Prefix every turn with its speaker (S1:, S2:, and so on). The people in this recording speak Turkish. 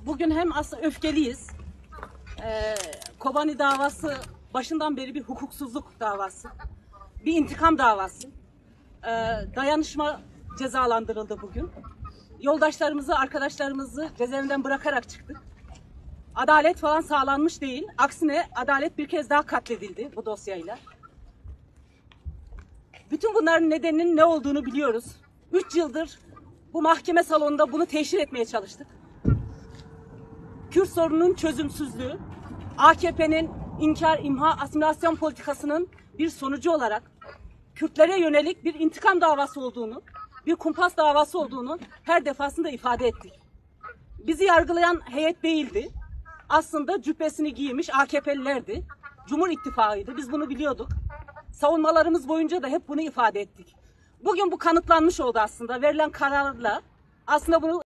S1: Bugün hem aslında öfkeliyiz. Kobani davası başından beri bir hukuksuzluk davası. Bir intikam davası. Dayanışma cezalandırıldı bugün. Yoldaşlarımızı, arkadaşlarımızı cezaevinden bırakarak çıktık. Adalet falan sağlanmış değil. Aksine adalet bir kez daha katledildi bu dosyayla. Bütün bunların nedeninin ne olduğunu biliyoruz. 3 yıldır bu mahkeme salonunda bunu teşhir etmeye çalıştık. Kürt sorununun çözümsüzlüğü, AKP'nin inkar, imha, asimilasyon politikasının bir sonucu olarak Kürtlere yönelik bir intikam davası olduğunu, bir kumpas davası olduğunu her defasında ifade ettik. Bizi yargılayan heyet değildi. Aslında cübbesini giymiş AKP'lilerdi. Cumhur İttifakı'ydı. Biz bunu biliyorduk. Savunmalarımız boyunca da hep bunu ifade ettik. Bugün bu kanıtlanmış oldu aslında. Verilen kararla aslında bunu